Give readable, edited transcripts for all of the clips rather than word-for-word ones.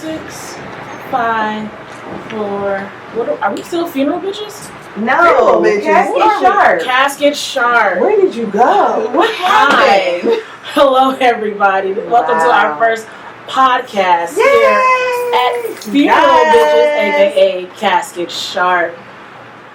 6, 5, 4. Are we still funeral bitches? No, Casket Sharp. Casket Sharp. Where did you go? What happened? Hello, everybody. Welcome to our first podcast here at Funeral Bitches, aka Casket Sharp.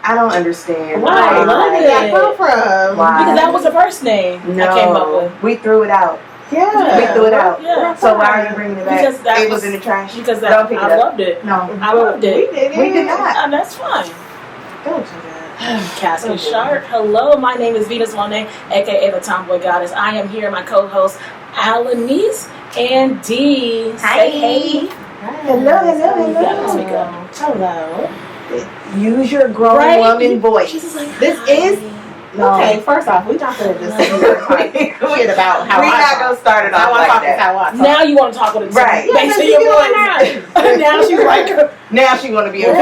I don't understand. Why? Where did that come from? Why? Because that was the first name I came up with. We threw it out. Yeah. We threw it out. Yeah. So why are you bringing it back? Because it was in the trash. Because Don't pick it I up. loved it. No. I loved it. We did not. And that's fine. Don't do that. Casket Sharp. Hello, my name is Venus Monet, aka the Tomboy Goddess. I am here, my co-host Alanis and Dee. Hi. Say hey. Hello. Use your grown woman voice. This is okay. First off, we not gonna just sit here and talk shit about how We're not gonna start it off like that. Now you want to talk with it, right? Based on your voice. Now she's like, now she want to be a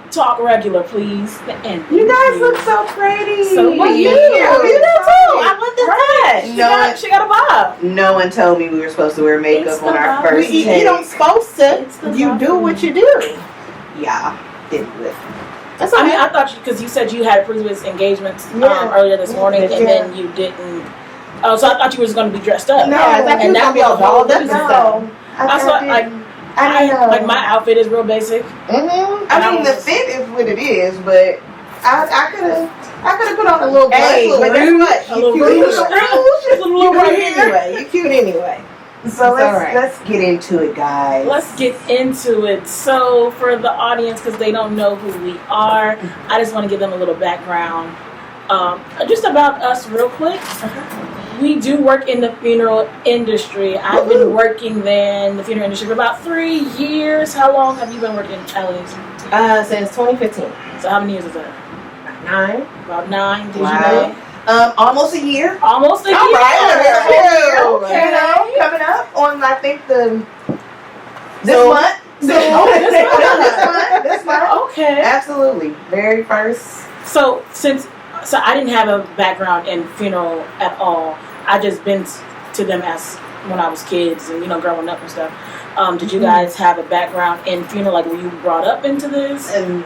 talk regular, please. And you guys look so pretty. So you do too. I love this touch. She got a vibe. No one told me we were supposed to wear makeup on our first You don't supposed to. You do what you do. Yeah, didn't do it. That's okay. I mean, I thought because you said you had previous engagements earlier this morning, and then you didn't. Oh, so I thought you was going to be dressed up. No, and that be all dolled up and stuff. I thought like my outfit is real basic. I mean, the fit is what it is, but I could have put on a little blush. Hey, but guess what? A little rouge. You cute anyway. So let's get into it, guys. Let's get into it. So for the audience, because they don't know who we are, I just want to give them a little background. Just about us real quick. We do work in the funeral industry. I've been working in the funeral industry for about 3 years. How long have you been working, Alex? Since 2015. So how many years is that? 9. About 9. Did Wow. you know? Almost a year. Almost a year. All right. Okay. You know, coming up on I think this month. This month. Okay. Absolutely. Very first. So I didn't have a background in funeral at all. I just been to them as when I was kids and growing up and stuff. Did you guys have a background in funeral? Like, were you brought up into this? And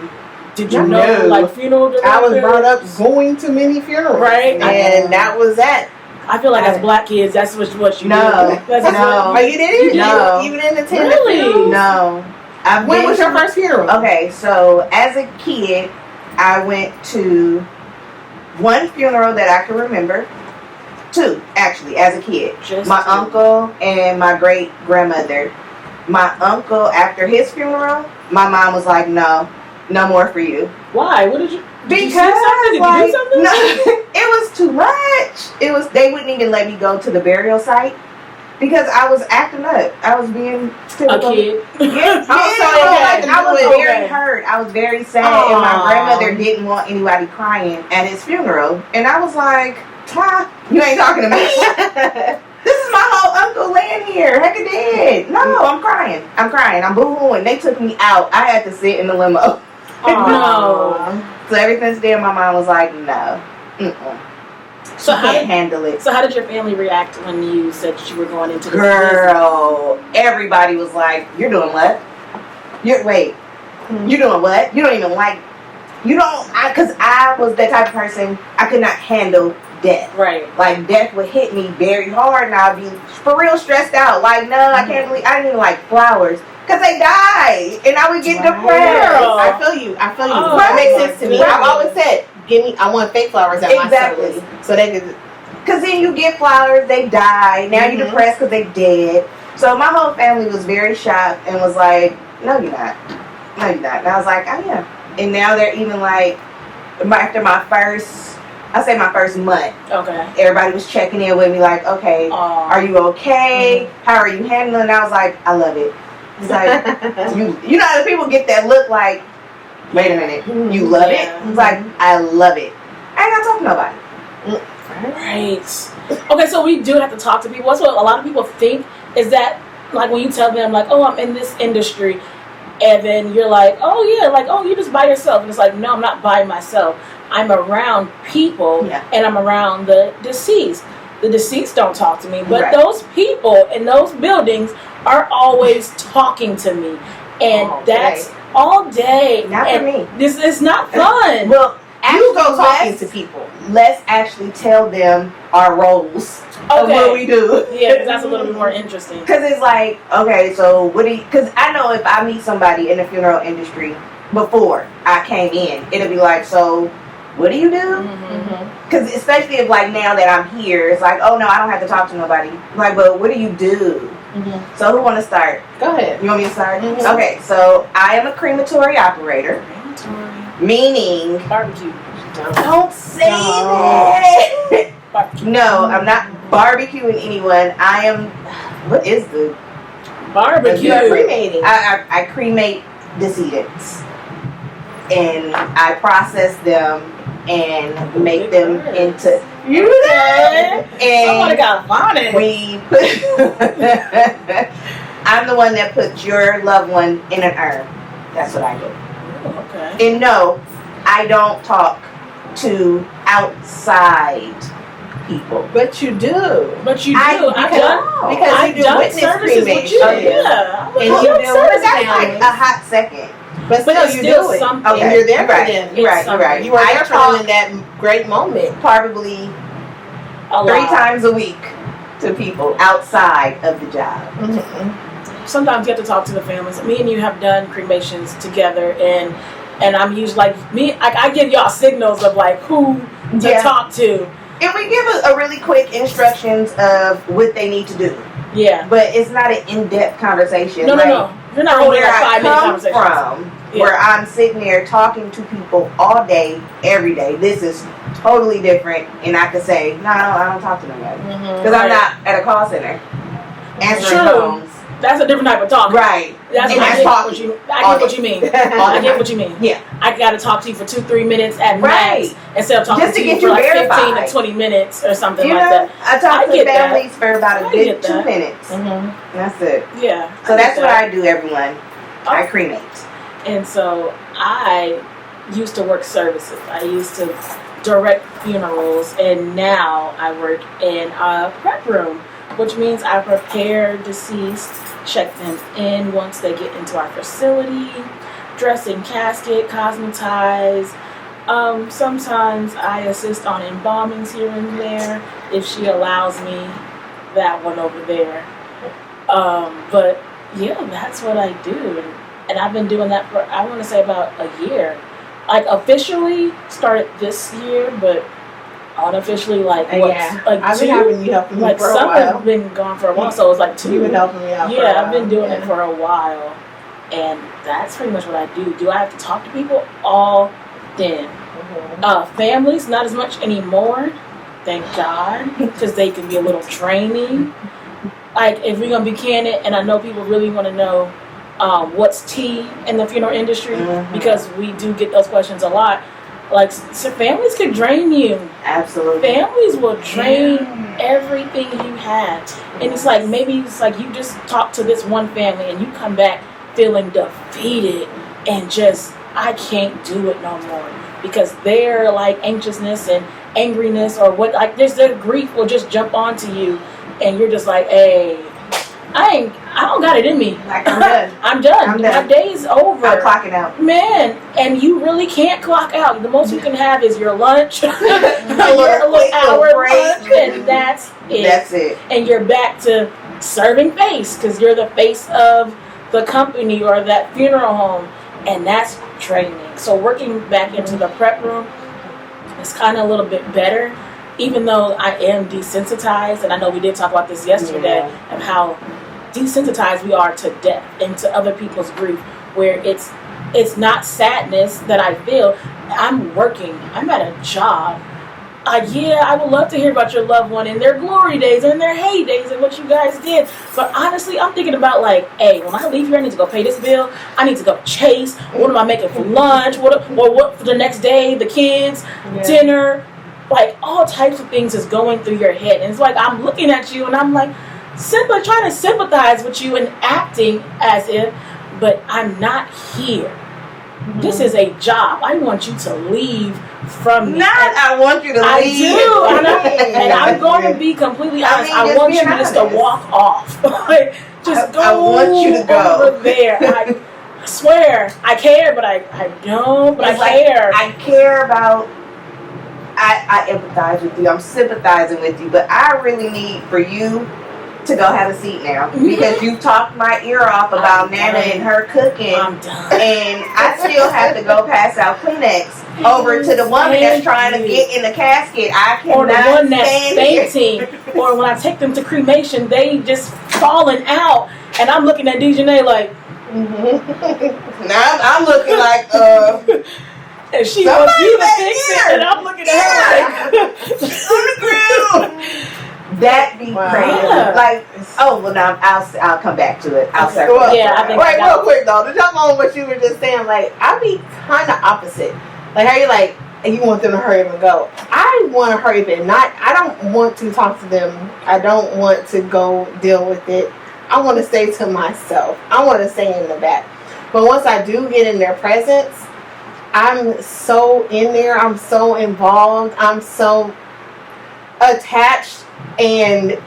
did you know like funeral directors? I was brought up going to many funerals, right? And that was that. I feel like as black kids, that's what you no. do. No. Oh, you didn't? No. Even in the tent? Really? No. When was your first funeral? Okay, so as a kid, I went to one funeral that I can remember. 2, actually, as a kid. My uncle and my great grandmother. My uncle, after his funeral, my mom was like, no more for you. Why? What did you? Because you do something? No, it was too much. They wouldn't even let me go to the burial site because I was acting up. I was being typical. A kid. Yes, I was very hurt. I was very sad, and my grandmother didn't want anybody crying at his funeral. And I was like, you ain't talking to me. This is my whole uncle laying here. Heck it did. No, I'm crying. I'm boo-hooing. They took me out. I had to sit in the limo. No. So ever since then, my mom was like, no. So I can't handle it. So how did your family react when you said that you were going into this Girl, everybody was like, you're doing what? You're doing what? You don't even like, because I was that type of person, I could not handle death. Right. Like, death would hit me very hard, and I'd be for real stressed out. Like, no, I can't believe, I didn't even like flowers. Because they die, and I would get depressed. I feel you. Oh, that makes sense to me. Right. I've always said, I want fake flowers at my service. So they could. Because then you get flowers, they die. Now you're depressed because they dead. So my whole family was very shocked and was like, no, you're not. No, you're not. And I was like, I am. And now they're even like, after my first month. Okay. Everybody was checking in with me like, okay, are you okay? How are you handling? And I was like, I love it. It's like, you know how the people get that look like, wait a minute, you love it? It's like, I love it. I ain't gotta talk to nobody. Right. Okay, so we do have to talk to people. That's what a lot of people think is that, like, when you tell them, like, oh, I'm in this industry, and then you're like, oh, yeah, like, oh, you're just by yourself. And it's like, no, I'm not by myself. I'm around people, and I'm around the deceased. the deceased don't talk to me, but Right. those people in those buildings are always talking to me, and that's all day. Not and for me. This is not fun. Well, You go talking to people. Let's actually tell them our roles of what we do. Yeah, because that's a little bit more interesting. Because it's like, okay, so what do you... Because I know if I meet somebody in the funeral industry before I came in, it'll be like, so what do you do? Because especially if like now that I'm here, it's like, oh no, I don't have to talk to nobody. Like, but what do you do? So who want to start? Go ahead. You want me to start? Okay, so I am a crematory operator. Meaning, Barbecue. don't say that. No, I'm not barbecuing anyone. I am. What is the Barbecue? You're cremating. I cremate decedents, and I process them and make them into. You know that? Somebody And got phonics. I'm the one that puts your loved one in an urn. That's what I do. Okay. And no, I don't talk to outside people. But you do. But you do. I've Because you do done witness services with you. cremation. Yeah. And you Well, deal but with that's like families. a hot second. But But still, it's you still do it. something. Okay. And you're there for Right. them. You're right. You're right. You are I there for them talk in that great moment. probably A 3 lot. times a week to people outside of the job. Sometimes you have to talk to the families. Me and you have done cremations together, and I'm usually like me. I give y'all signals of like who to talk to. And we give a really quick instructions of what they need to do. Yeah. But it's not an in-depth conversation. No, like, no. You're not from holding where like I 5-minute come conversations. from, where I'm sitting there talking to people all day, every day. This is totally different, and I could say, no, I don't talk to nobody because I'm not at a call center answering phones. That's a different type of talk. Right. That's And what that's talking. I get what you mean. I get what you mean. Yeah. I got to talk to you for 2-3 minutes at Right. max instead of talking Just to to you get for you like 15 verified. to 20 minutes or something You like know, that. I talk I to get that. families for about a I good get 2 that. minutes. That's it. Yeah. So that's what I do, everyone. I cremate. And so I used to work services. I used to direct funerals, and now I work in a prep room, which means I prepare deceased, check them in once they get into our facility, dress in casket, cosmetize. Sometimes I assist on embalmings here and there if she allows me that one over there. But yeah, that's what I do. And I've been doing that for, I want to say, about a year. Like, officially started this year, but unofficially, like, I've been having you helping me like, for a some while. have been gone for a while, so it was like 2. You've been helping me out for a Yeah, while. I've been doing it for a while. And that's pretty much what I do. Do I have to talk to people? All then. Families, not as much anymore. Thank God. Because they can be a little draining. Like, if we're going to be candid, and I know people really want to know what's tea in the funeral industry, because we do get those questions a lot. Like, so families could drain you. Absolutely. Families will drain everything you have. And it's like, maybe it's like you just talk to this one family and you come back feeling defeated and just, I can't do it no more. Because their like anxiousness and angriness or what, like their grief will just jump onto you, and you're just like, hey, I don't got it in me. Like, I'm done. I'm done. I'm done. My day's over. I'm clocking out. Man, and you really can't clock out. The most you can have is your lunch, your little hour break. lunch, and that's it. That's it. And you're back to serving face because you're the face of the company or that funeral home, and that's training. So working back into the prep room is kind of a little bit better, even though I am desensitized, and I know we did talk about this yesterday of how desensitized we are to death and to other people's grief, where it's not sadness that I feel. I'm working. I'm at a job. Yeah, I would love to hear about your loved one and their glory days and their heydays and what you guys did. But honestly, I'm thinking about like, hey, when I leave here, I need to go pay this bill. I need to go chase. What am I making for lunch? What for the next day? The kids, dinner, like all types of things is going through your head. And it's like I'm looking at you and I'm like, simply trying to sympathize with you and acting as if, but I'm not here. This is a job. I want you to leave from me. I want you to leave. I do. And I'm going to be completely honest. I want you just to walk off. Like, just go. I want you to go over there. I swear, I care, but I don't. But I care. I care about. I empathize with you. I'm sympathizing with you, but I really need for you to go have a seat now because you talked my ear off about Nana and her cooking. I'm done. And I still have to go pass out Kleenex over to the woman that's trying to get in the casket. I cannot or the one that's stand fainting. Or when I take them to cremation, they just falling out, and I'm looking at Dejanay like. Now I'm looking like and she wants you to fix it, and I'm looking at her like on the ground. That be crazy. Yeah. Like, oh well, now I'll come back to it. I'll circle. Yeah, I think. Wait, real quick though, to jump on what you were just saying, like I be kind of opposite. Like how you like, you want them to hurry up and go. I want to hurry up and not. I don't want to talk to them. I don't want to go deal with it. I want to stay to myself. I want to stay in the back. But once I do get in their presence, I'm so in there. I'm so involved. I'm so attached and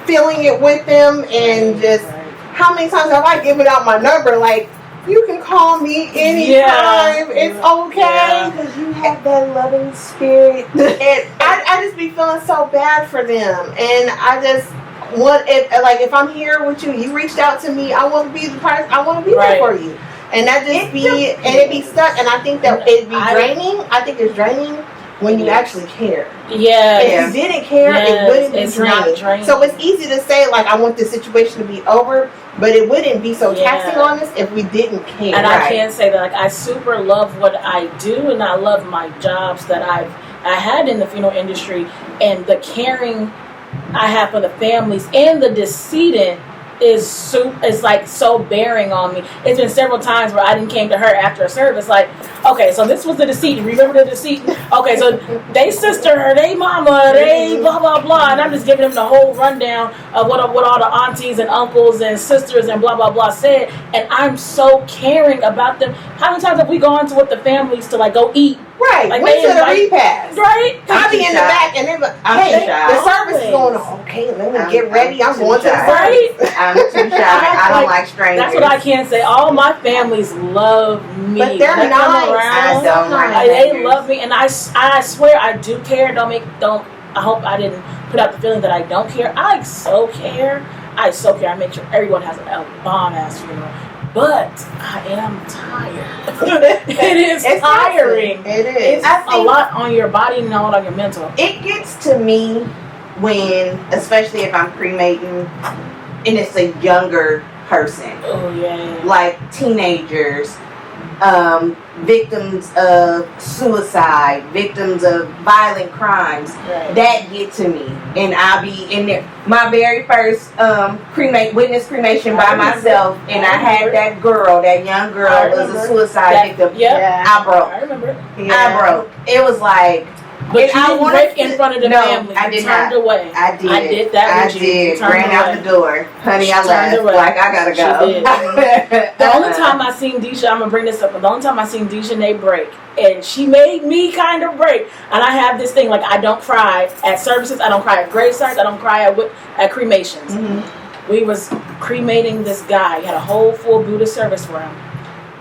feeling it with them. And just how many times have I given out my number? Like, you can call me anytime. It's okay. Because you have that loving spirit. And I just be feeling so bad for them. And I just want it, like if I'm here with you, you reached out to me, I want to be the person, I want to be there for you. And that just it be stuck. And I think that it'd be draining. I think it's draining when you actually care. Yeah. If you didn't care, it wouldn't be draining. So it's easy to say like I want this situation to be over, but it wouldn't be so taxing on us if we didn't care. And I can say that like I super love what I do, and I love my jobs that I had in the funeral industry, and the caring I have for the families and the decedent is like so bearing on me. It's been several times where I didn't came to her after a service like, okay, so this was the decedent. Remember the decedent? Okay, so they sister, they mama, they blah blah blah, and I'm just giving them the whole rundown of what all the aunties and uncles and sisters and blah blah blah said, and I'm so caring about them. How many times have we gone to with the families to like go eat? Right, like went to the repast. Right, I'll be in the back and they're like, hey, the service is going on. Okay, let me get ready. I'm going to the service. I'm too shy. I don't like strangers. That's what I can say. All my families love me. But they're nice. I don't like they love me, and I swear I do care. I hope I didn't put out the feeling that I don't care. I so care. I make sure everyone has a bomb ass funeral. But I am tired. It is tiring. It is. It's a lot on your body and a lot on your mental. It gets to me when, especially if I'm cremating, and it's a younger person. Oh, yeah. Like teenagers, victims of suicide, victims of violent crimes. Right. That get to me. And I'll be in there. My very first witness cremation by myself, and I had that young girl was a suicide victim. Yeah. I broke. I remember. Yeah. I broke. It was like, but you didn't break in front of the family. I did turned away. I did. I did that with you. I did. Ran out the door. Honey, I left. Like, I gotta go. She did. The only time I seen Deisha, I'm going to bring this up, but the only time I seen Dejanay break, and she made me kind of break, and I have this thing, like, I don't cry at services, I don't cry at gravesites, I don't cry at cremations. Mm-hmm. We was cremating this guy. He had a whole full Buddha service for him.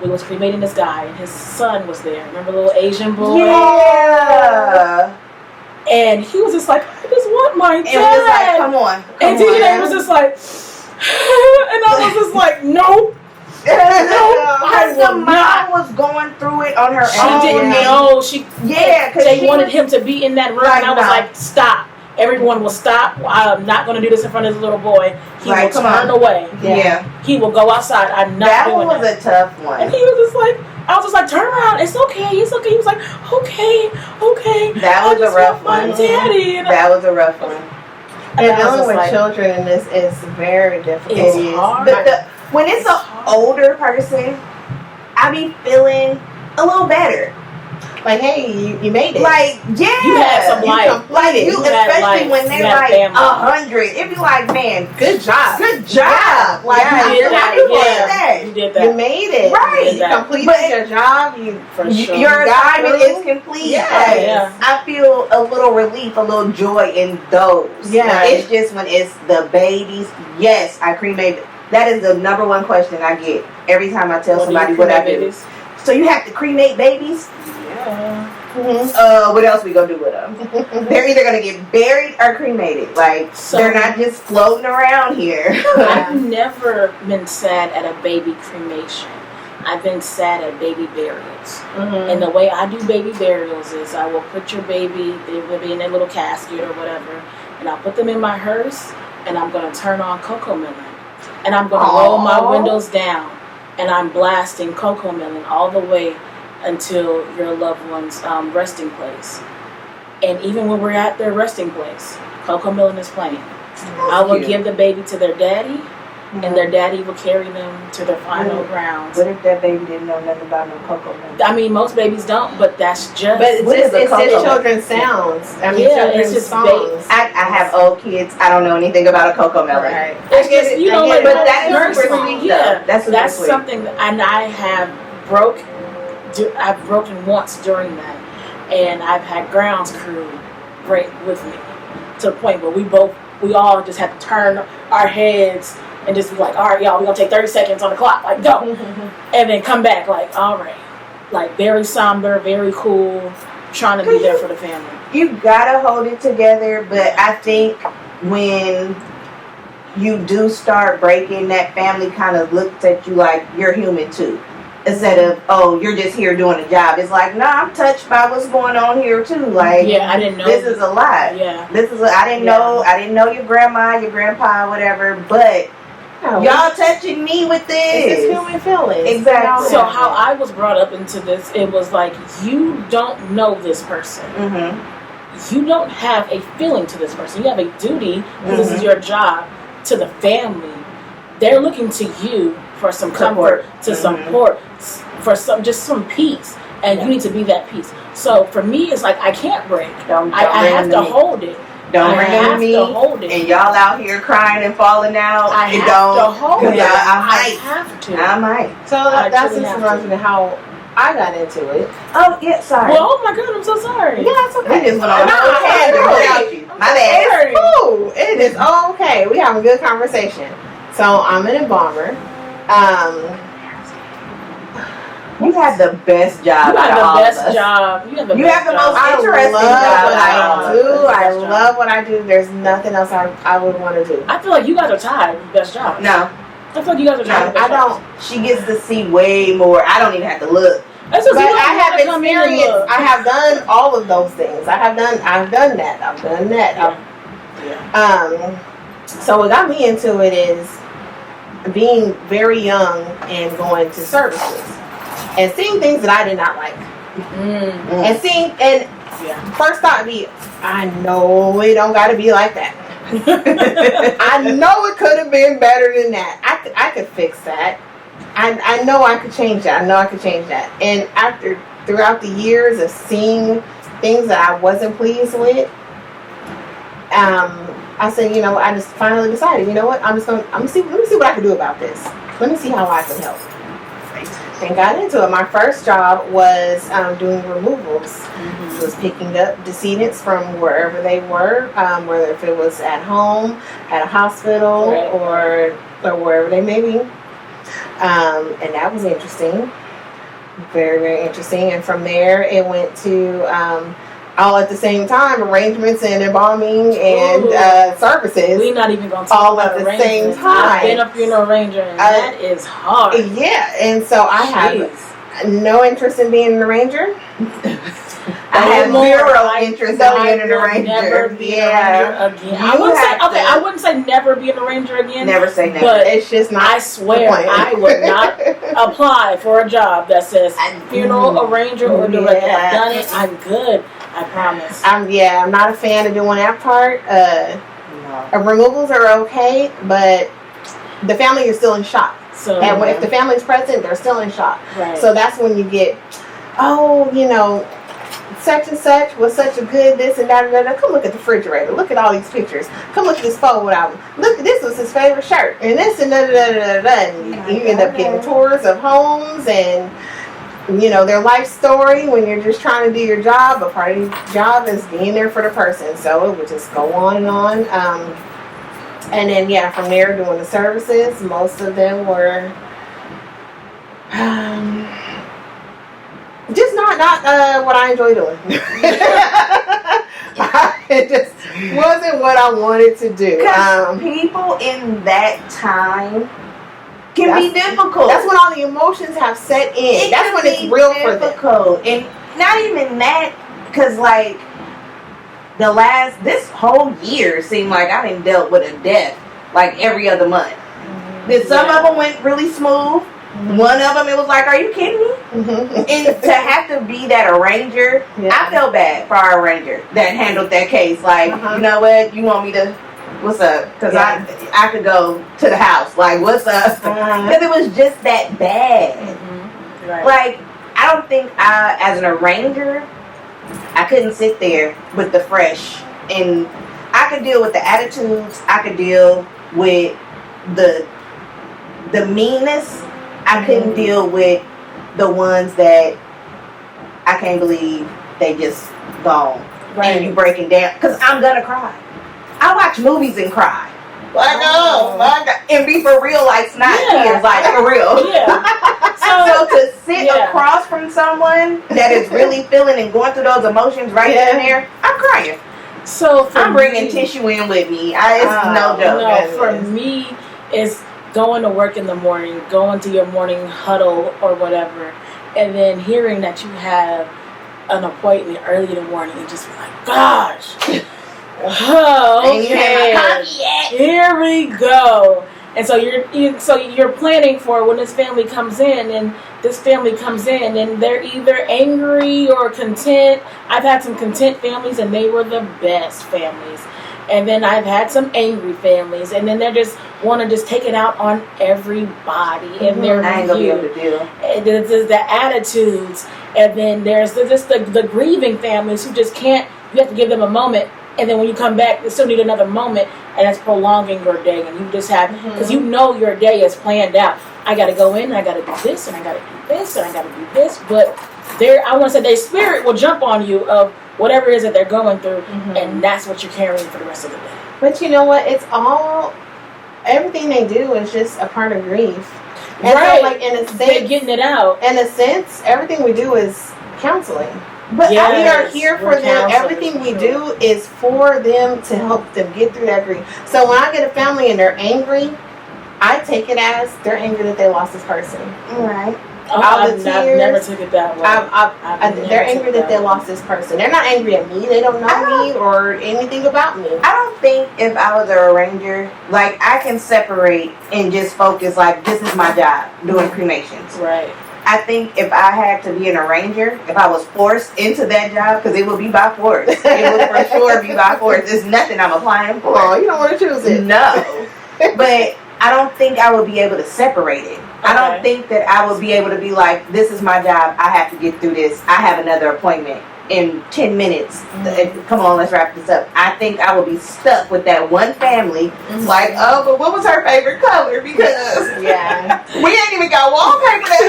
We was cremating this guy, and his son was there. Remember the little Asian boy? Yeah. And he was just like, I just want my dad. And was like, come on. And Dejanay was just like, and I was just like, no. Because the mom was going through it on her own. She didn't know. Because they wanted him to be in that room, and I was like, stop. Everyone will stop. I'm not going to do this in front of this little boy. He will turn away. Yeah. He will go outside. I'm not doing that. That was a tough one. And he was just like, I was just like, turn around. It's okay. It's okay. He was like, okay. That was a rough one. Daddy. And that was a rough one. And dealing with children in this is very difficult. It's hard. When it's an older person, I be feeling a little better. Like, hey, you made it. Like, yeah. You had some life. Like, especially when they're like 100. It'd be like, man, good job. Good job. Like, how you did that? You did that. You made it. Right. You completed your job. Your assignment is complete. Yes. Yeah. I feel a little relief, a little joy in those. Yeah. Now, it's just when it's the babies. Yes, I cremate. That is the number one question I get every time I tell somebody what I do. Babies? So you have to cremate babies? Yeah. Mm-hmm. What else we gonna do with them? They're either gonna get buried or cremated. Like, they're not just floating around here. I've never been sad at a baby cremation. I've been sad at baby burials. And the way I do baby burials is I will put your baby, they will be in a little casket or whatever, and I'll put them in my hearse, and I'm going to turn on Cocoa Melon. And I'm going to roll my windows down, and I'm blasting Cocoa Melon all the way until your loved one's resting place. And even when we're at their resting place, Cocoa Melon is playing. I will give the baby to their daddy, and their daddy will carry them to their final grounds. What if that baby didn't know nothing about no Cocoa Melon? I mean, most babies don't, but that's just... But it's just children's sounds. I mean, children's songs. I have old kids. I don't know anything about a Cocoa Melon. Right. It's just, you know, like, but that is nursery, super sweet, yeah. though. That's sweet. Something, and I have I've broken once during that, and I've had grounds crew break with me to the point where we all just had to turn our heads and just be like, all right, y'all, we're gonna take 30 seconds on the clock, like, go. And then come back, like, all right. Like, very somber, very cool, trying to be there for the family. You gotta hold it together, but I think when you do start breaking, that family kind of looks at you like you're human too. Instead of, oh, you're just here doing a job. It's like, nah, I'm touched by what's going on here too. Like, yeah, I didn't know. This is a lot. Yeah. I didn't know your grandma, your grandpa, whatever, but y'all touching me with this. It's just human feelings. Exactly. So how I was brought up into this, it was like, you don't know this person. You don't have a feeling to this person. You have a duty, because this is your job, to the family. They're looking to you for some comfort, to support, for some peace, and you need to be that peace. So for me, it's like, I can't break. I have to hold it. Don't bring it to me. Hold it. And y'all out here crying and falling out. I have to hold it. I have to. I might. So that's just reminds me of how I got into it. Oh, yeah, sorry. Well, oh my God, I'm so sorry. Yeah, it's okay. We just went on a whole tangent without you. My bad. It's cool. It is okay. We have a good conversation. So I'm an embalmer. You have the best job. You have the best job. You have the most interesting job. I love what I do. There's nothing else I would want to do. I feel like you guys are tied with best job. No. I feel like you guys are tied with best jobs. She gets to see way more. I don't even have to look. But I have experience. I have done all of those things. I've done that. So what got me into it is being very young and going to services and seeing things that I did not like. And first thought be, I know it don't got to be like that. I know it could have been better than that. I could fix that. I know I could change that. And throughout the years of seeing things that I wasn't pleased with, I said, I just finally decided, you know what? Let me see what I can do about this. Let me see how I can help. And got into it. My first job was doing removals. It was picking up decedents from wherever they were, whether if it was at home, at a hospital, or wherever they may be. And that was interesting. Very, very interesting. And from there, it went to all at the same time, arrangements and embalming and services. We're not even going to talk all about at the same time. I've been a funeral arranger, and that is hard. Yeah, and so I have no interest in being an arranger. I have zero interest in being an arranger. Never be an arranger again. I wouldn't say never be an arranger again. Never say never. But it's just not. I swear, I would not apply for a job that says funeral arranger or director. I've done it. I'm good. I promise. I'm not a fan of doing that part. Removals are okay, but the family is still in shock. So, and if the family's present, they're still in shock. Right. So that's when you get, such and such was such a good this and that and that. Come look at the refrigerator. Look at all these pictures. Come look at this photo album. Look, this was his favorite shirt. And this and da da da da da. And you end up getting tours of homes and, their life story when you're just trying to do your job. But part of your job is being there for the person. So it would just go on and on. And then, from there, doing the services, most of them were just not what I enjoy doing. It just wasn't what I wanted to do. Because people in that time can be difficult. That's when all the emotions have set in. That's when it's real difficult. For them. And not even that, because this whole year seemed like I done dealt with a death like every other month. Then some of them went really smooth. One of them, it was like, are you kidding me? And to have to be that arranger, I felt bad for our arranger that handled that case. Like, you know what? You want me to, what's up? Because I could go to the house. Like, what's up? Because it was just that bad. Right. Like, I don't think as an arranger, I couldn't sit there with the fresh. And I could deal with the attitudes. I could deal with the meanness. I couldn't deal with the ones that I can't believe they just gone. Right. And you breaking down. Because I'm going to cry. I watch movies and cry. Like, oh my God. And be for real, like snot tears, like for real. So to sit across from someone that is really feeling and going through those emotions right then and there, I'm crying. So I'm bringing tissue in with me. It's no joke. No, for me, it's going to work in the morning, going to your morning huddle or whatever, and then hearing that you have an appointment early in the morning and just be like, gosh, okay, here we go. And so you're planning for when this family comes in, and this family comes in and they're either angry or content. I've had some content families and they were the best families. And then I've had some angry families, and then they just want to just take it out on everybody and their I ain't gonna be able to deal. There's the attitudes, and then there's the grieving families who just can't. You have to give them a moment, and then when you come back, they still need another moment, and that's prolonging your day. And you just have because your day is planned out. I got to go in, and I got to do this, and I got to do this, and I got to do this. But I want to say their spirit will jump on you of whatever it is that they're going through, and that's what you're carrying for the rest of the day. But you know what? Everything they do is just a part of grief. And so, like, in a sense, they're getting it out. In a sense, everything we do is counseling. But we are here for them. Everything we do is for them to help them get through that grief. So when I get a family and they're angry, I take it as they're angry that they lost this person. Right. I've never took it that way. They're angry that they lost this person. They're not angry at me. They don't know me or anything about me. I don't think if I was an arranger, like I can separate and just focus like this is my job doing cremations. Right. I think if I had to be an arranger, if I was forced into that job, because it would be by force. It would for sure be by force. There's nothing I'm applying for. Oh, you don't want to choose it. No. But I don't think I would be able to separate it. I don't think that I would be able to be like, this is my job. I have to get through this. I have another appointment in 10 minutes. Come on, let's wrap this up. I think I would be stuck with that one family. Like, oh, but what was her favorite color? Because we ain't even got wallpaper that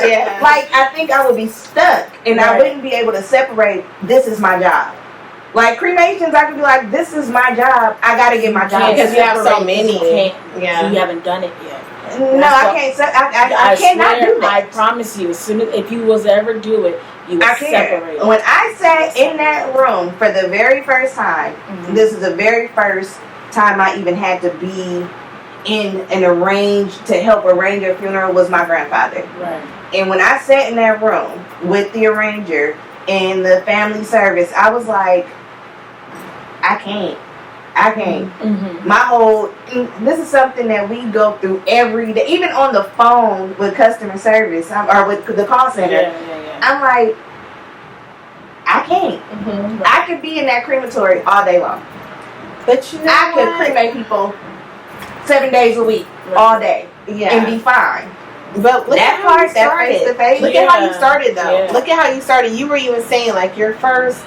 color. Like, I think I would be stuck. And I wouldn't be able to separate, this is my job. Like cremations, I could be like, this is my job. I got to get my job. Because you have so many. You haven't done it yet. No, I can't. I cannot do that. I promise you, as soon as if you was to ever do it, you would separate. When I sat in that room for the very first time, this is the very first time I even had to be in an to help arrange a funeral was my grandfather. Right. And when I sat in that room with the arranger and the family service, I was like, I can't. This is something that we go through every day, even on the phone with customer service or with the call center. I'm like, I can't. I could be in that crematory all day long. But you know I could cremate people 7 days a week, all day, and be fine. But look that at part, how that you face to started. face. Look at how you started, though. Yeah. Look at how you started. You were even saying, like, your first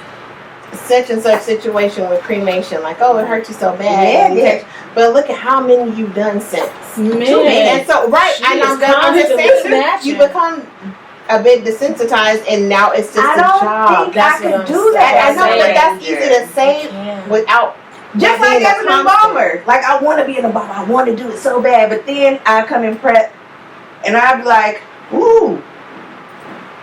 such and such situation with cremation. Like, oh, it hurt you so bad. Yeah. But look at how many you've done since. Man. And so, right. And I'm just saying, you become a bit desensitized, and now it's just I a don't job. think That's I could what I'm do that. I know, but that's easy to say without. Just like as an embalmer. Like, I want to be an embalmer. I want to do it so bad. But then I come in prep and I'd be like, ooh,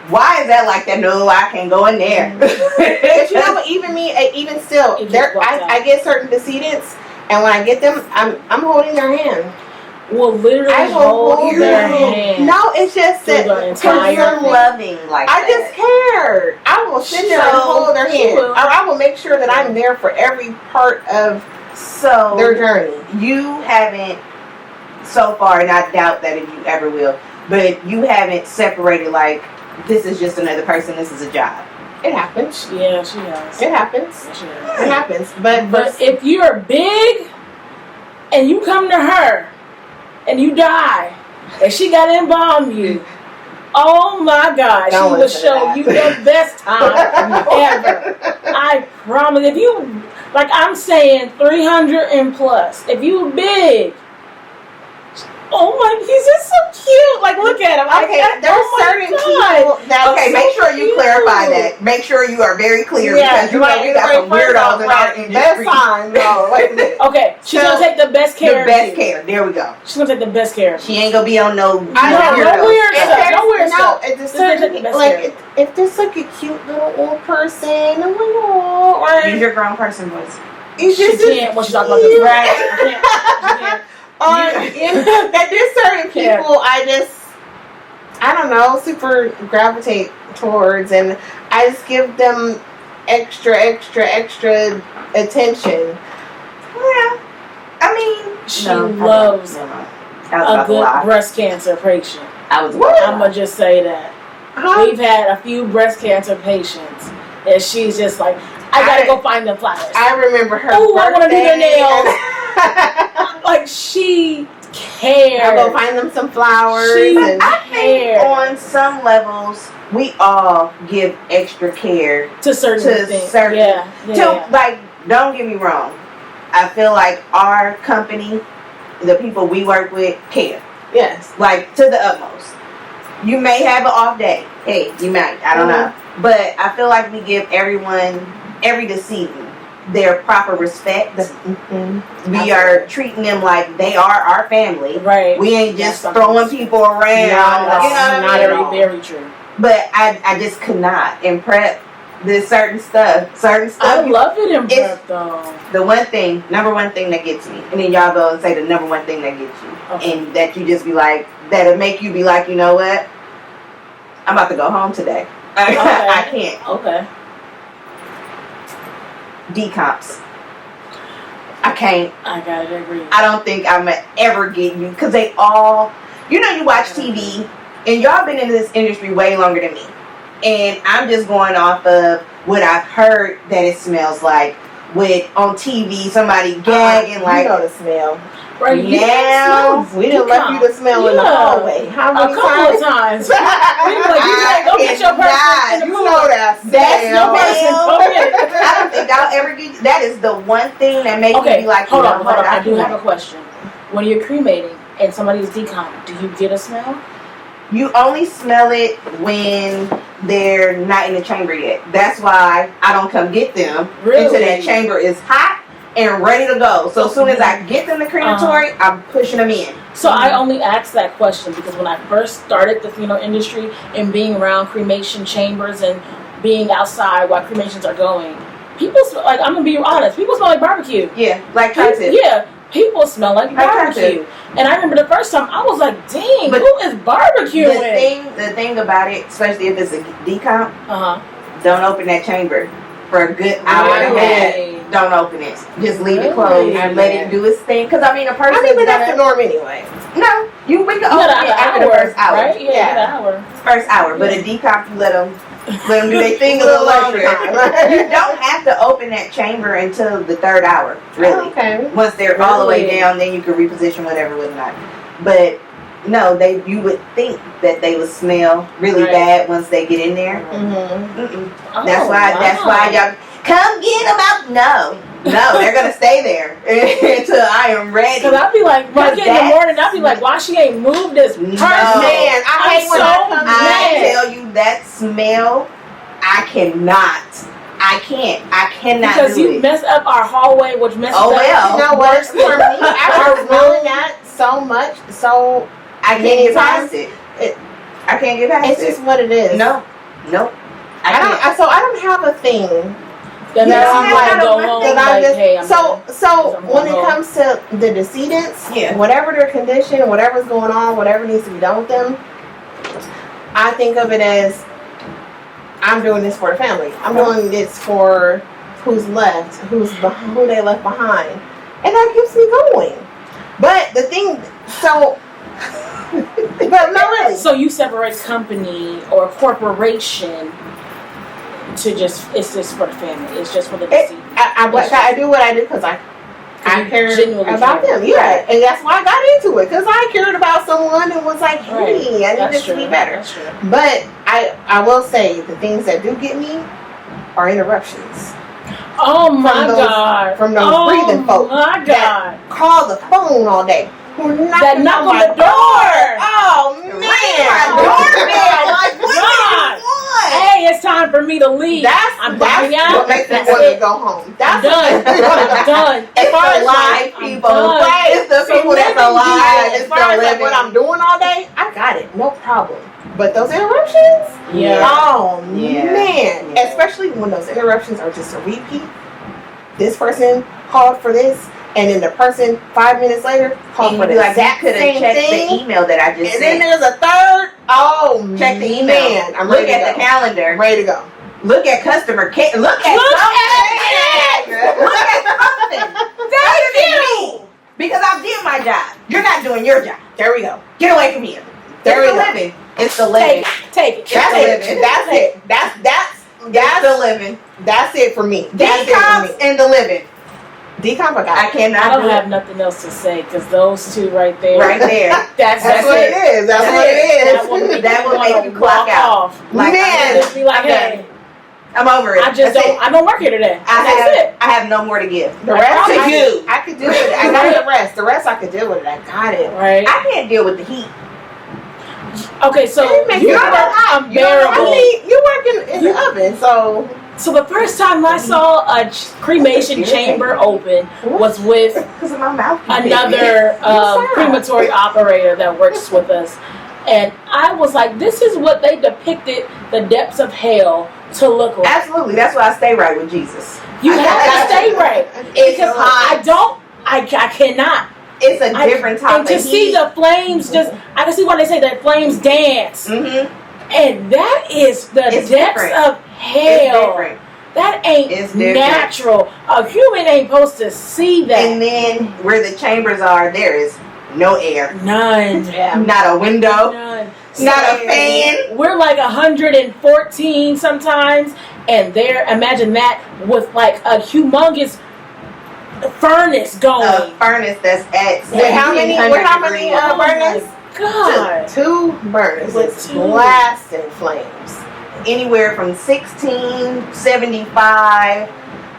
why is that like that? No, I can't go in there. But you know what? Even me, even still, I get certain decedents, and when I get them, I'm holding their hand. Will literally hold their hand. No, it's just that you're loving like I just care. I will sit there and hold their hand. Or I will make sure that I'm there for every part of their journey. You haven't so far, and I doubt that if you ever will, but you haven't separated like this is just another person, this is a job. It happens. Yeah, she has. It happens. Yeah, she has. It happens. But if you're big and you come to her and you die and she got to embalm you, oh my God, she will show you the best time ever. I promise. If you, like I'm saying, 300 and plus, if you big, oh my, he's just so cute. Like, look at him. Okay, there's certain people that. Okay, make sure you clarify that. Make sure you are very clear because you know we got some weirdos in our industry. Best time, no, wait a minute. Okay, she's gonna take the best care. The best care. There we go. She's gonna take the best care. She ain't gonna be on no weird stuff. No weird stuff. It's a certain, like if there's like a cute little old person, I'm like, oh, or use your grown person voice. She can't when she talks about this, right? She can't. That there's certain people I don't know, super gravitate towards, and I just give them extra attention. Yeah, I mean, she loves a good breast cancer patient. I'm gonna just say that we've had a few breast cancer patients, and she's just like, I gotta go find them flowers. I remember her. Oh, I want to do their nails. Like she cares. I'll go find them some flowers. I think on some levels we all give extra care to certain things. Like, don't get me wrong. I feel like our company, the people we work with, care. Yes. Like to the utmost. You may have an off day. Hey, you might. I don't know. But I feel like we give every decedent their proper respect. We are treating them like they are our family. Right. We ain't just throwing people around. Not very true. But I just could not. In prep, there's certain stuff. I love it in prep though. The number one thing that gets me, and then y'all go and say the number one thing that gets you, and that you just be like, that'll make you be like, you know what? I'm about to go home today. I can't. Okay. Decomps. I can't. I gotta agree. I don't think I'm gonna ever get you because they all, you watch TV and y'all been in this industry way longer than me, and I'm just going off of what I've heard that it smells like. With on TV, somebody gagging like. You know the smell. Right now, we didn't let you to smell in the hallway. How many times? A couple of times. We were like, you go get your person in the know that. That's your person. I don't think I'll ever get. That is the one thing that makes me be like, hold on. I do have a question. When you're cremating and somebody's decomp, do you get a smell? You only smell it when they're not in the chamber yet. That's why I don't come get them until that chamber is hot and ready to go. So as soon as I get them to crematory, I'm pushing them in. So I only asked that question because when I first started the funeral industry and being around cremation chambers and being outside while cremations are going, people smell like, I'm gonna be honest, people smell like barbecue. Yeah, like tri-tip. Yeah. People smell like barbecue. And I remember the first time I was like, dang, but who is barbecuing? The thing about it, especially if it's a decomp, don't open that chamber for a good hour and a half. Don't open it. Just leave it closed and let it do its thing. Because, I mean, a person... but that's the norm anyway. No. We can open it after the first hour. Right? Yeah. First hour. But a decomp, you let them do their thing a little longer. You don't have to open that chamber until the third hour, really. Okay. Once they're all the way down, then you can reposition whatever, whatnot. But No, you would think that they would smell really bad once they get in there. Oh, That's why y'all come get them out. No, they're gonna stay there until I am ready. Cause I'd be like, right in the morning, I'd be like, why she ain't moved this person? No. Man, I hate when I tell you that smell. I cannot because do you it. messed up our hallway, which messes up. You know what? For me, after smelling that so much, I can't get past it. I can't get past it. It's just what it is. No. I don't have a thing. Then I go home like, hey, I'm so when it comes to the decedents, whatever their condition, whatever's going on, whatever needs to be done with them, I think of it as I'm doing this for the family. I'm doing this for who's left, who they left behind, and that keeps me going. But the thing, but not really. So you separate company or corporation to it's just for the family. It's just for the deceased. I do what I do because I care about them. Yeah, and that's why I got into it, because I cared about someone and was like, hey, I need this to be better. But I will say the things that do get me are interruptions. Oh my God! From those breathing folks. Oh my God! That call the phone all day. That knock on the door. Oh man! Doorbell. Like, what do you want? Hey, it's time for me to leave. I'm bugging out. What makes me want to go home. I'm done. I'm done. It's the live people. It's the people that's alive. As far as like what I'm doing all day, I got it. No problem. But those interruptions? Yeah. Oh man. Yeah. Especially when those interruptions are just a repeat. This person called for this. And then the person 5 minutes later called for the exact same thing. The email that I just And then sent. there's a third. Oh, check the email. Man, I'm ready to go. Look at the calendar. Ready to go. Look at customer care. Look at something. Look at something. That's me. Because I did my job. You're not doing your job. There we go. Get away from here. There we go. Living. It's the living. Take it. That's it. That's the living. That's it for me. That's it for me. And the living. Decomp, I cannot. I don't have nothing else to say because those two right there. That's what it is. That's what it is. That will make you clock out. Like, man, just be like, hey, I'm over it. I don't work here today. I have no more to give. The rest to you. I could deal with it. I got the rest. The rest I could deal with it. I got it. Right. I can't deal with the heat. Okay, so you work unbearable. I mean, you work in the oven, so. So the first time I saw a cremation chamber open was with another crematory operator that works with us. And I was like, this is what they depicted the depths of hell to look like. Absolutely. That's why I stay right with Jesus. You have to stay right. Because I cannot. It's a different type of heat. And to see the flames I can see why they say that flames dance. Mm-hmm. And that is the depths of hell. That ain't natural. A human ain't supposed to see that. And then where the chambers are, there is no air. None. Not a window. None. Not a fan. We're like 114 sometimes. And imagine that with like a humongous furnace going. A furnace that's at how many burners? God. Two burners with blasting flames. Anywhere from 1675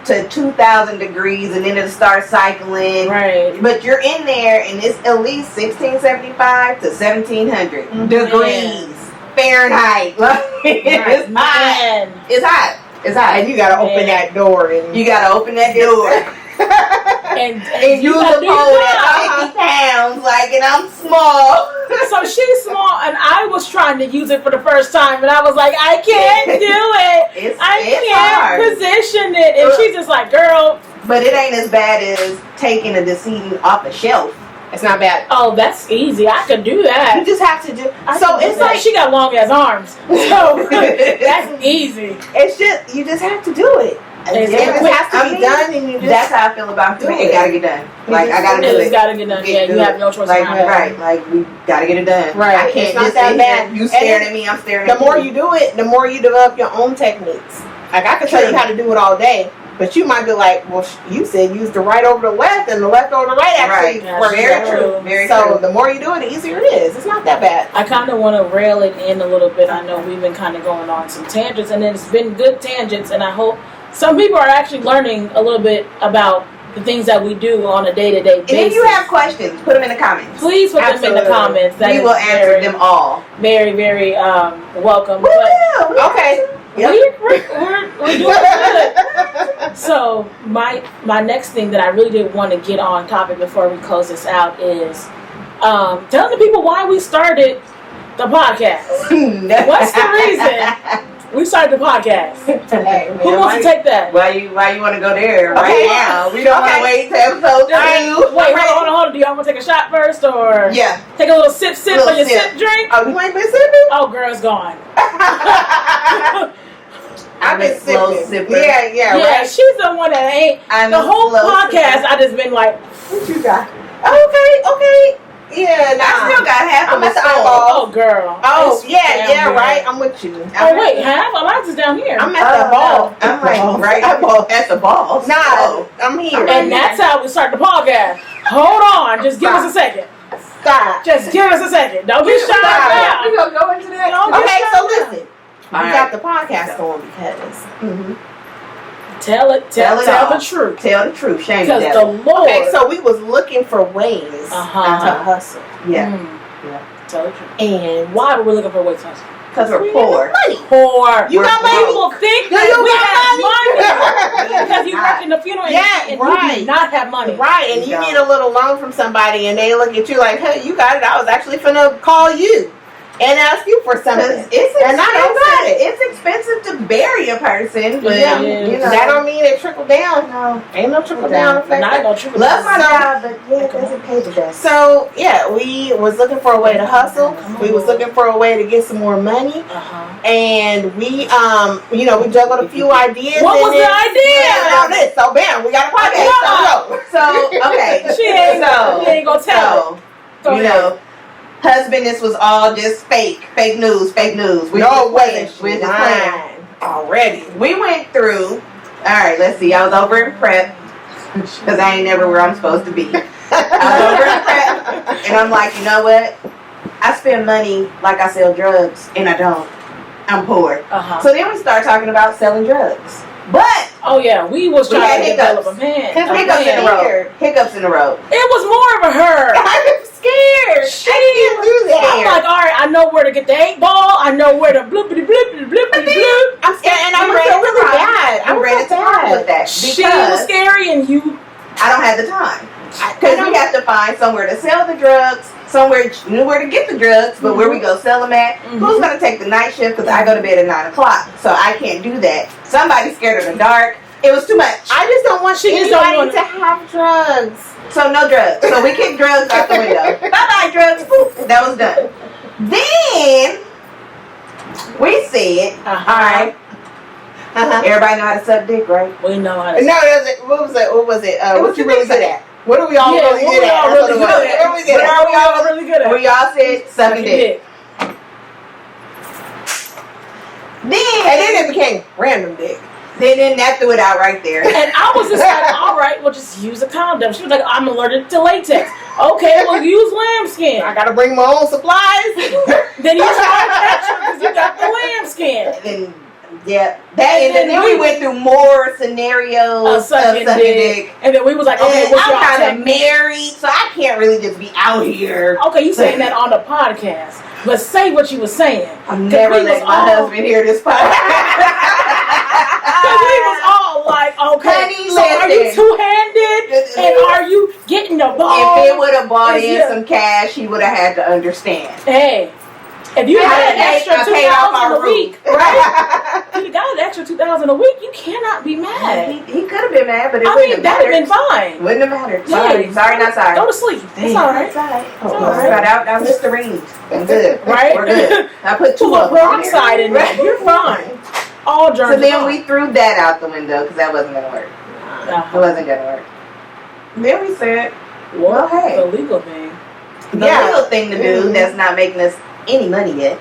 to 2,000 degrees, and then it'll start cycling. Right. But you're in there, and it's at least 1675 to 1700 degrees Fahrenheit. It's hot. It's hot. It's hot. And you gotta open that door. And you gotta open that door. and use a pole at 50 pounds, and I'm small. So she's small, and I was trying to use it for the first time, and I was like, I can't do it. I can't position it. And she's just like, girl. But it ain't as bad as taking a decedent off a shelf. It's not bad. Oh, that's easy. I could do that. You just have to do. It's like she got long ass arms. So that's easy. You just have to do it. It has to be done, and that's how I feel about it. It gotta get done. I gotta do it. It's gotta get done. Yeah, you have no choice around it. Right, we gotta get it done. Right, I can't just that bad. You staring at me, I'm staring at you. The more you do it, the more you develop your own techniques. Like I could tell you how to do it all day, But you might be like, well, you said use the right over the left, and the left over the right actually works Very better. true. Very so true. the more you do it, the easier it is. It's not that bad. I kind of want to rail it in a little bit. I know we've been kind of going on some tangents, and it's been good tangents, and I hope some people are actually learning a little bit about the things that we do on a day-to-day basis. And if you have questions, put them in the comments. Please put them in the comments. We will answer them all. Very, very welcome. We will. Okay. Yep. We're doing good. So my next thing that I really did want to get on topic before we close this out is telling the people why we started the podcast. What's the reason we started the podcast? Who wants to take that? Why you want to go there right now? We don't want to wait till episode 2. Wait, hold on. Do y'all want to take a shot first, or take a little sip on your sip drink? Oh, you ain't been sipping? Oh, girl, it's gone. I've been sipping. Yeah, Yeah, right. she's the one that ain't. The whole podcast, I just been like, what you got? Okay. Yeah, I still got half of I'm at the the eyeball. oh, girl. Oh, It's yeah, down right. here. I'm with you. Oh, wait, half? Oh, mine's is down here. I'm at the ball. I'm like right at the balls. Nah, I'm here. And that's how we start the podcast. Hold on. Just give us a second. Stop. Just give us a second. Don't get shy now. We're going to go into that. Don't get Okay, shy so now. listen. We got the podcast going because Tell the truth. Tell the truth. Shame Because the the devil. Lord. okay, so we was looking for ways to hustle. Yeah. Tell the truth. And Why were we looking for ways to hustle? Because we're poor. money. Poor. You got money? People think Do that you we got have money? money. Because you work in the funeral industry and you do not have money. Right, and you need a little loan from somebody, and they look at you like, hey, you got it. I was actually finna call you and ask you for something. It's and I don't got it. It's expensive to bury a person, but Yeah. you know. That don't mean it trickle down. No. Ain't no trickle down effect. Not no trickle Love my down. job, but yeah, it doesn't pay the best. So yeah, we was looking for a way to hustle. We was looking for a way to get some more money, and we we juggled a few ideas. What was the idea? So bam, we got a podcast. So okay, She ain't gonna tell it. Husbandness was all just fake news. We No just way. We're just playing. Already. We went through. All right, let's see. I was over in prep because I ain't never where I'm supposed to be. I was over in prep, and I'm like, you know what? I spend money like I sell drugs, and I don't. I'm poor. So then we start talking about selling drugs. But we was we trying had to develop a man. Hiccups in the road. It was more of a her. I'm scared. She can't do that. I'm like, all right, I know where to get the 8-ball. I know where to bloopity bloopity bloopity bloop. I'm scared, and I was so really bad. I I'm was ready so to talk with bad. that She was scary, and you. I don't have the time. Because we have to find somewhere to sell the drugs, somewhere knew where to get the drugs, but where we go sell them at. Who's going to take the night shift? Because I go to bed at 9 o'clock, so I can't do that. Somebody's scared of the dark. It was too much. I just don't want anybody to have drugs. So no drugs. So we kicked drugs out the window. Bye-bye drugs. Poof. That was done. Then we said, all right. Everybody know how to suck dick, right? We know how to. No, what was it? What you really good at? What are we all really good at? What are we all really good at? We all said sucking dick. And then it became random dick. Then that threw it out right there. And I was just like, all right, well, just use a condom. She was like, I'm allergic to latex. Okay, well, use lambskin. I gotta bring my own supplies. Then use extra because you got the lambskin. And then we went through more scenarios of sucking dick. And then we was like, okay, what's I'm y'all kind of married, so I can't really just be out here. Okay, you saying that on the podcast, but say what you were saying. I'm never letting my husband hear this podcast. Because we was all like, okay, Honey, so are you two-handed? And are you getting the ball? If it would have bought in some cash, he would have had to understand. Hey, if you had an extra $2,000 a week, right? If you got an extra $2,000 a week, you cannot be mad. He could have been mad, but it I wouldn't mean, have that would mattered. have been fine. Wouldn't have mattered. Yeah. Sorry, not sorry. Go to sleep. It's all right. It's all right. It's all right. That was Listerine. I'm good. Right? We're good. I put two Put of them in peroxide in there. You're fine. All germs. So then we threw that out the window because that wasn't going to work. It wasn't going to work. Then we said, well, hey. The legal thing. The legal thing to do that's not making us any money yet.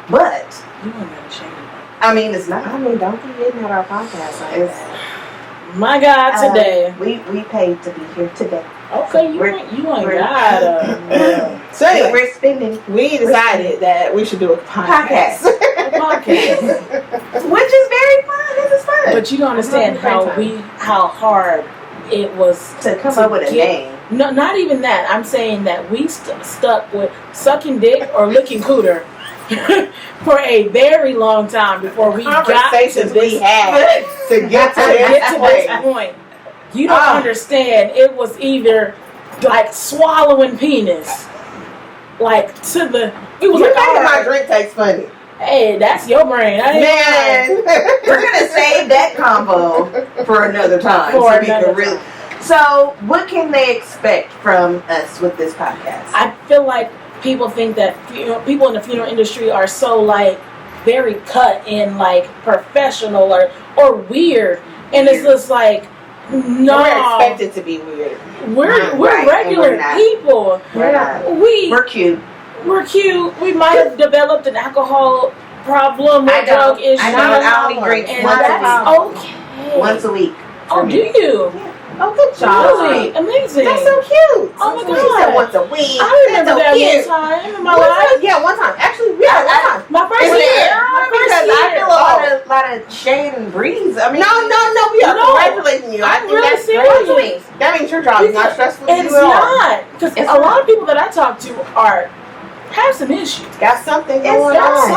But you ain't got to change it. I mean, it's not. I mean, don't be getting at our podcast like that. My God, today. We paid to be here today. Okay, you ain't gotta. So anyway, we're spending. We decided that we should do a podcast. A podcast. Which is very fun. This is fun. But you don't understand how hard it was to come up with a name. No, not even that. I'm saying that we stuck with sucking dick or licking cooter for a very long time before we got to this. We had to get to this point. You don't understand. It was either like swallowing penis, like to the. It was you like my drink tastes funny. Hey, that's your brain. Man, we're gonna save that combo for another time. So, what can they expect from us with this podcast? I feel like people think that people in the funeral industry are so like very cut and like professional or weird, and it's just like no, we're expected to be weird. We're regular people. We're cute. We're cute. We might have developed an alcohol problem or drug issue. I only drink once a week. Oh, do you? Yeah. Oh, good job. Really? Amazing. That's so cute. Oh my God. She said once a week. I remember that one time in my life. Yeah, one time. Actually, one time. My first year. Because I feel a lot of shade and breeze. I mean, no. We are congratulating you. I'm really serious. That means your job is not stressful. It's not. Because a lot of people that I talk to have some issues. Got something going on.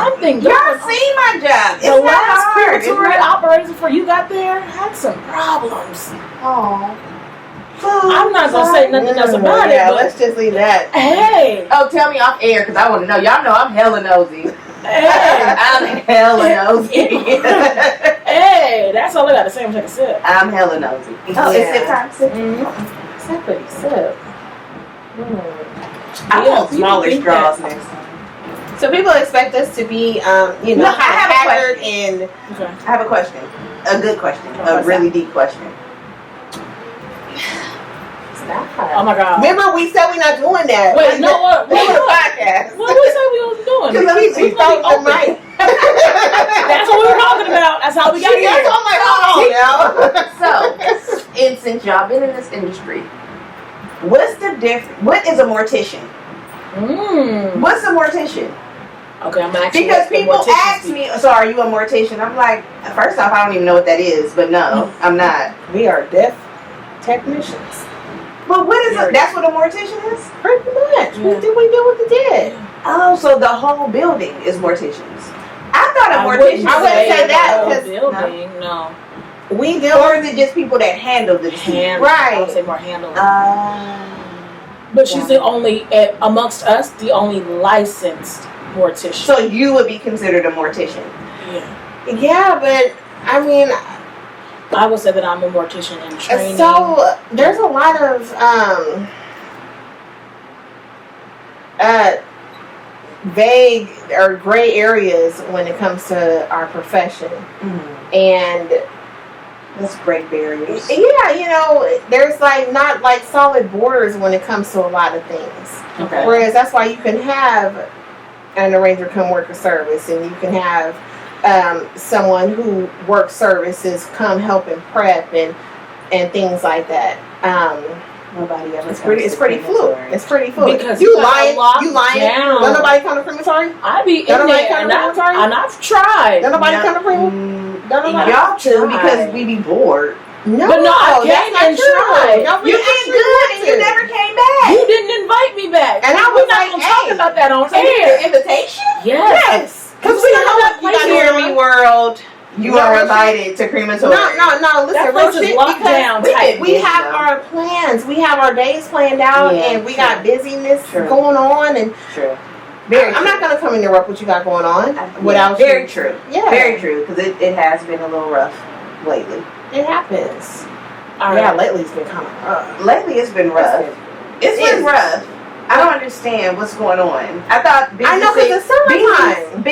Y'all seen my job. The last crematory operator before you got there had some problems. Oh. I'm not going to say nothing else about it. Yeah, let's just leave that. Hey. Oh, tell me off air because I want to know. Y'all know I'm hella nosy. Hey. I'm hella nosy. Hey, that's all I got to say. I'm taking a sip. I'm hella nosy. Oh, it's sip time? Sip. Sip. I want smaller straws next time. So people expect us to be, haggard and... Okay. I have a question. A good question. A really deep question. Oh my God. Remember we said we're not doing that. Wait, no, what? We're doing a podcast. What we said we was doing? Because we thought the mic. That's what we were talking about. That's how we got here. Oh my God. So, since y'all been in this industry, what's the difference? What is a mortician? What's a mortician? Okay, I'm actually because people ask me, so are you a mortician? I'm like, first off, I don't even know what that is, but no, I'm not. We are deaf technicians. But what is it? That's what a mortician is? Pretty much. Yeah. We deal with the dead. Oh, so the whole building is morticians. I thought a mortician. I wouldn't say that because building. No. We deal. Or is it just people that handle the deceased? Right. I would say more handling. But she's the only amongst us, the only licensed mortician. So you would be considered a mortician. Yeah, but I mean, I would say that I'm a mortician in training. So there's a lot of vague or gray areas when it comes to our profession, and let's break barriers. Yeah, there's not like solid borders when it comes to a lot of things. Okay. Whereas that's why you can have an arranger come work a service, and you can have someone who works services come help and prep and things like that. Nobody ever. It's pretty fluid. It's pretty fluid. Because you lying. Down. Don't nobody come to crematory? I be in there and I've tried. Don't nobody come to crematory? Y'all too, because we be bored. No, but no, I came and tried. You did good, and you never came back. You didn't invite me back, and I was not gonna talk about that on air. Invitation? Yes. Because we don't know what place Hear Me World. You are invited to crematory. No. Listen, that place is locked down tight. We have our plans. We have our days planned out, and we got busyness going on. And I'm not going to come interrupt what you got going on without Very true. Yeah, very true. Because it has been a little rough lately. It happens. Lately it's been kind of rough. Lately it's been rough. It's been rough. I don't understand what's going on. I thought I know because it's summertime.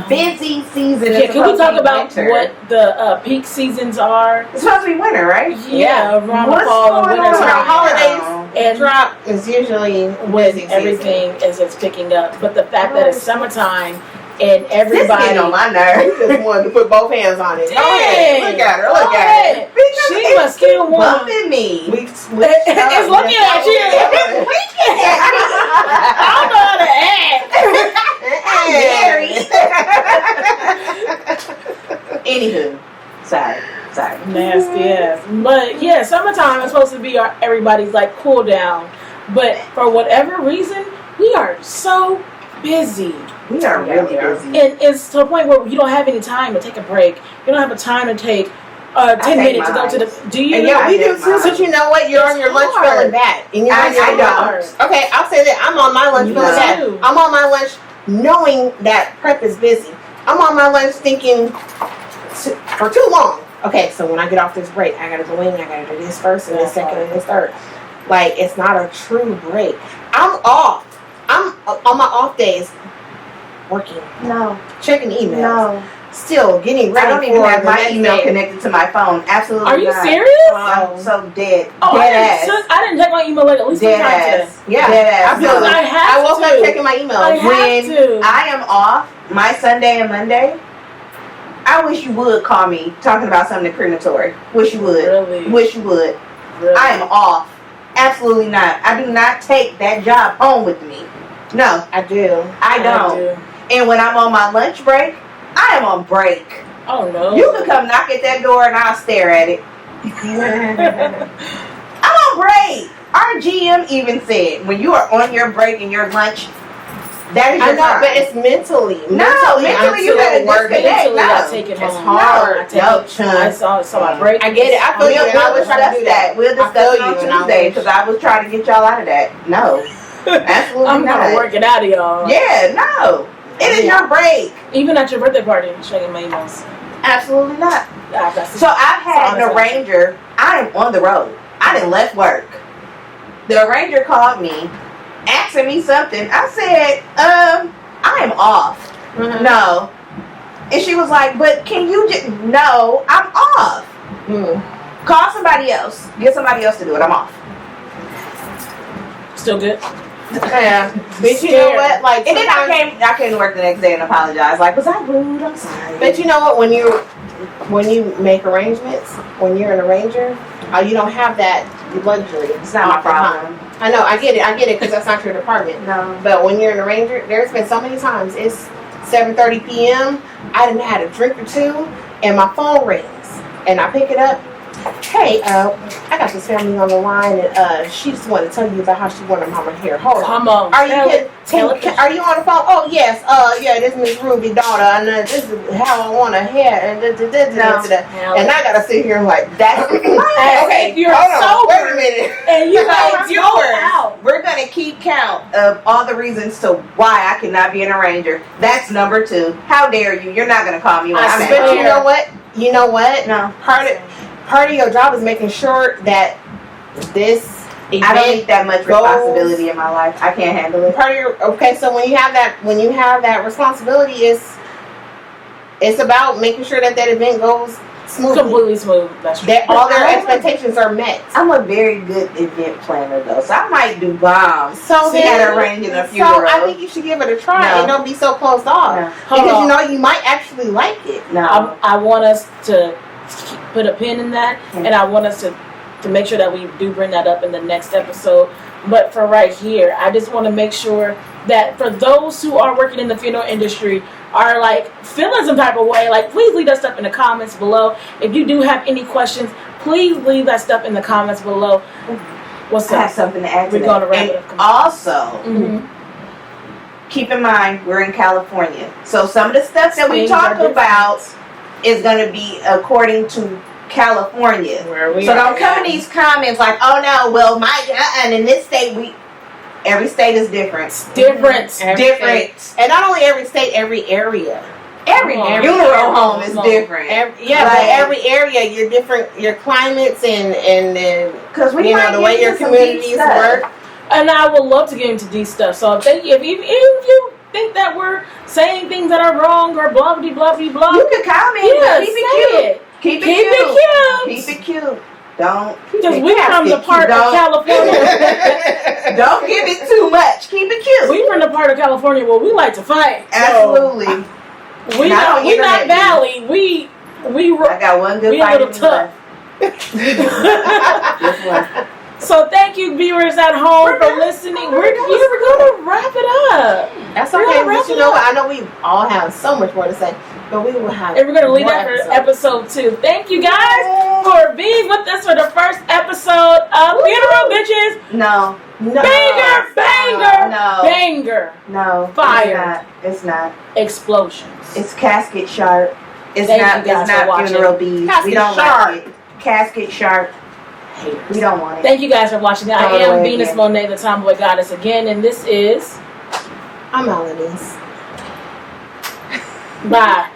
Busy season. Can we talk about what the peak seasons are? It's supposed to be winter, right? Yeah, around the fall and winter time. Holidays and drop is usually when everything is picking up. But the fact that it's summertime and everybody. Getting on my nerves. You just wanted to put both hands on it. Dang. Go ahead. Look at her. Look at her. She must still want bumping me. It's looking at you. I don't know how to act. Anywho, sorry. Nasty ass. But yeah, summertime is supposed to be everybody's like cool down. But for whatever reason, we are so busy. We are really busy. And it's to the point where you don't have any time to take a break. You don't have a time to take 10 minutes to go to the. Do you? Yeah, we do too. But you know what? You're on your lunch feeling bad. And you're I don't. Okay, I'll say that I'm on my lunch feeling bad. I'm on my lunch knowing that prep is busy. I'm on my lunch thinking for too long. Okay, so when I get off this break, I gotta go in. I gotta do this first and this second and this third. Like, it's not a true break. I'm off. I'm on my off days working. No. Checking emails. No. Still getting ready. I don't even have my email connected to my phone. Absolutely not. Are you serious? I'm so dead. Oh, dead ass. I didn't check my email like at least 3 times today. Yeah. Dead ass. I woke up checking my emails. When I am off my Sunday and Monday, I wish you would call me talking about something crematory. Wish you would. Really? Wish you would. Really? I am off. Absolutely not. I do not take that job home with me. No. I do. I don't. And when I'm on my lunch break, I am on break. Oh no. You can come knock at that door and I'll stare at it. I'm on break. Our GM even said, when you are on your break and your lunch, that is your time. But it's mentally. Mentally you gotta disconnect. I take it it's home. hard. I saw my break. I get it. I feel you. And I was trying to do that. We'll discuss it on Tuesday because I was trying to get y'all out of that. No. Absolutely I'm not. gonna work it out of y'all. Yeah, no. It is your break. Even at your birthday party, checking my emails. Absolutely not. So I've had an arranger. I am on the road. I done left work. The arranger called me, asking me something. I said, I am off. Mm-hmm. No. And she was like, but can you just, no, I'm off. Mm. Call somebody else. Get somebody else to do it. I'm off. Still good? Yeah. But you know what? Like, and then I came to work the next day and apologized. Like, was I rude? I'm sorry. But you know what? When you make arrangements, when you're an arranger, you don't have that luxury. It's not my problem. I know. I get it because that's not your department. No. But when you're an arranger, there's been so many times it's 7:30 p.m. I done had a drink or two, and my phone rings, and I pick it up. Hey, I got this family on the line, and she just wanted to tell you about how she wanted mama hair. Hold on. Come on. Are you on the phone? Oh yes. Yeah, this is Miss Ruby's daughter, and this is how I want her hair, and and I gotta sit here and like that's okay. You're sober. Wait a minute. And you guys go out. We're gonna keep count of all the reasons to why I cannot be an arranger. That's number 2. How dare you? You're not gonna call me when I'm at But home. you know what? No. Part of your job is making sure that this event I don't need that much responsibility in my life. I can't handle it. So when you have that responsibility, it's about making sure that event goes smoothly. Completely smooth. That's true. That all their expectations are met. I'm a very good event planner though, so I might do bombs. So then arranging a funeral. So I think you should give it a try and don't be so closed off. No. Because you might actually like it. No. I want us to put a pin in that, and I want us to make sure that we do bring that up in the next episode. But for right here, I just want to make sure that for those who are working in the funeral industry are like feeling some type of way, like please leave that stuff in the comments below. If you do have any questions, please leave that stuff in the comments below. What's up? I have something to add to We're going to wrap it and up. Also, keep in mind we're in California, so some of the stuff that we talk about is going to be according to California. So don't come in these comments like, oh no, well and in this state every state is different. Different. And not only every state, every area. Every funeral home is different. But every area, you're different. Your climates and because we the way your communities work. And I would love to get into these stuff. So if you think that we're saying things that are wrong or blah blah blah blah blah, you can comment. Yeah, keep it cute. Keep it cute. Keep it cute. Don't. Because we from the part of California. Don't give it too much. Keep it cute. We from the part of California where we like to fight. Absolutely. So we not Valley. We I got one good fight. A little tough. So thank you, viewers at home, for listening. We're gonna wrap it up. That's okay. But you know what? I know we all have so much more to say, but we will have. And we're gonna leave that for episode 2. Thank you guys for being with us for the first episode of Funeral Bitches. No. Banger. No. Fire. It's not. Explosions. It's Casket Sharp. It's Thank not Funeral Bees. We don't like it. Casket Sharp. Haters. We don't want it. Thank you guys for watching. I am Venus Monet, the Tomboy Goddess again, and this is... I'm Melodies. Bye.